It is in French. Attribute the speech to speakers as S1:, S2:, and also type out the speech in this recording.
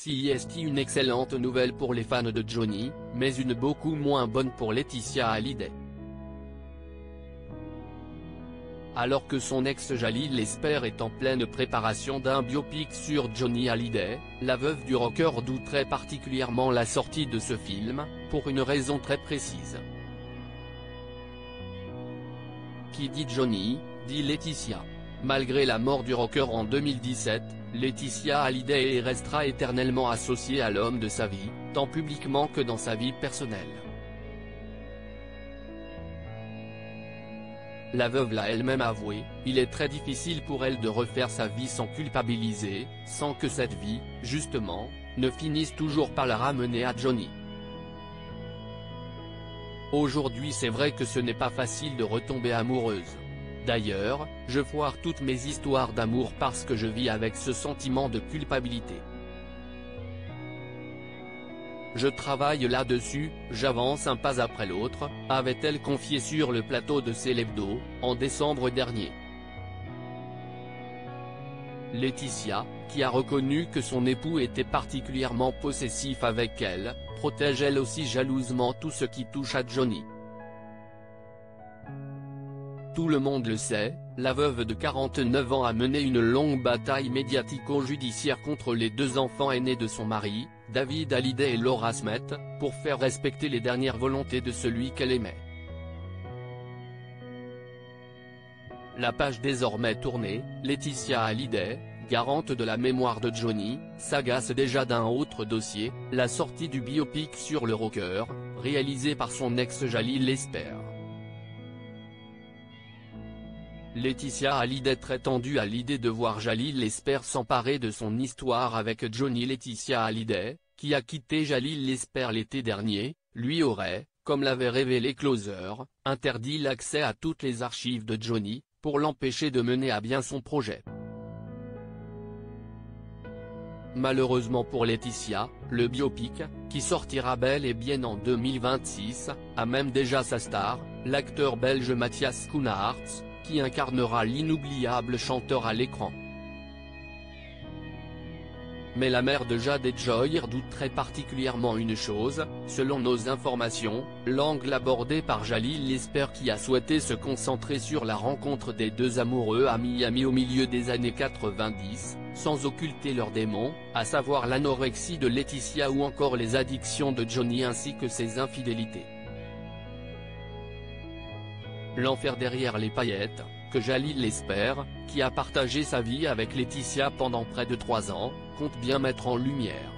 S1: C'est une excellente nouvelle pour les fans de Johnny, mais une beaucoup moins bonne pour Laetitia Hallyday. Alors que son ex Jalil Lesper est en pleine préparation d'un biopic sur Johnny Hallyday, la veuve du rocker douterait particulièrement la sortie de ce film, pour une raison très précise. Qui dit Johnny, dit Laetitia. Malgré la mort du rocker en 2017, Laetitia Hallyday restera éternellement associée à l'homme de sa vie, tant publiquement que dans sa vie personnelle. La veuve l'a elle-même avoué, il est très difficile pour elle de refaire sa vie sans culpabiliser, sans que cette vie, justement, ne finisse toujours par la ramener à Johnny. Aujourd'hui c'est vrai que ce n'est pas facile de retomber amoureuse. D'ailleurs, je foire toutes mes histoires d'amour parce que je vis avec ce sentiment de culpabilité. Je travaille là-dessus, j'avance un pas après l'autre, avait-elle confié sur le plateau de Célébdo, en décembre dernier. Laetitia, qui a reconnu que son époux était particulièrement possessif avec elle, protège elle aussi jalousement tout ce qui touche à Johnny. Tout le monde le sait, la veuve de 49 ans a mené une longue bataille médiatico-judiciaire contre les deux enfants aînés de son mari, David Hallyday et Laura Smith, pour faire respecter les dernières volontés de celui qu'elle aimait. La page désormais tournée, Laetitia Hallyday, garante de la mémoire de Johnny, s'agace déjà d'un autre dossier, la sortie du biopic sur le rocker, réalisé par son ex Jalil Lesper. Laetitia Hallyday très tendue à l'idée de voir Jalil Lesper s'emparer de son histoire avec Johnny. Laetitia Hallyday, qui a quitté Jalil Lesper l'été dernier, lui aurait, comme l'avait révélé Closer, interdit l'accès à toutes les archives de Johnny, pour l'empêcher de mener à bien son projet. Malheureusement pour Laetitia, le biopic, qui sortira bel et bien en 2026, a même déjà sa star, l'acteur belge Matthias Schoenaerts, qui incarnera l'inoubliable chanteur à l'écran. Mais la mère de Jade et Joy redoute très particulièrement une chose, selon nos informations, l'angle abordé par Jalil Lesper qui a souhaité se concentrer sur la rencontre des deux amoureux à Miami au milieu des années 90, sans occulter leurs démons, à savoir l'anorexie de Laetitia ou encore les addictions de Johnny ainsi que ses infidélités. L'enfer derrière les paillettes, que Jalil Lesper, qui a partagé sa vie avec Laetitia pendant près de 3 ans, compte bien mettre en lumière.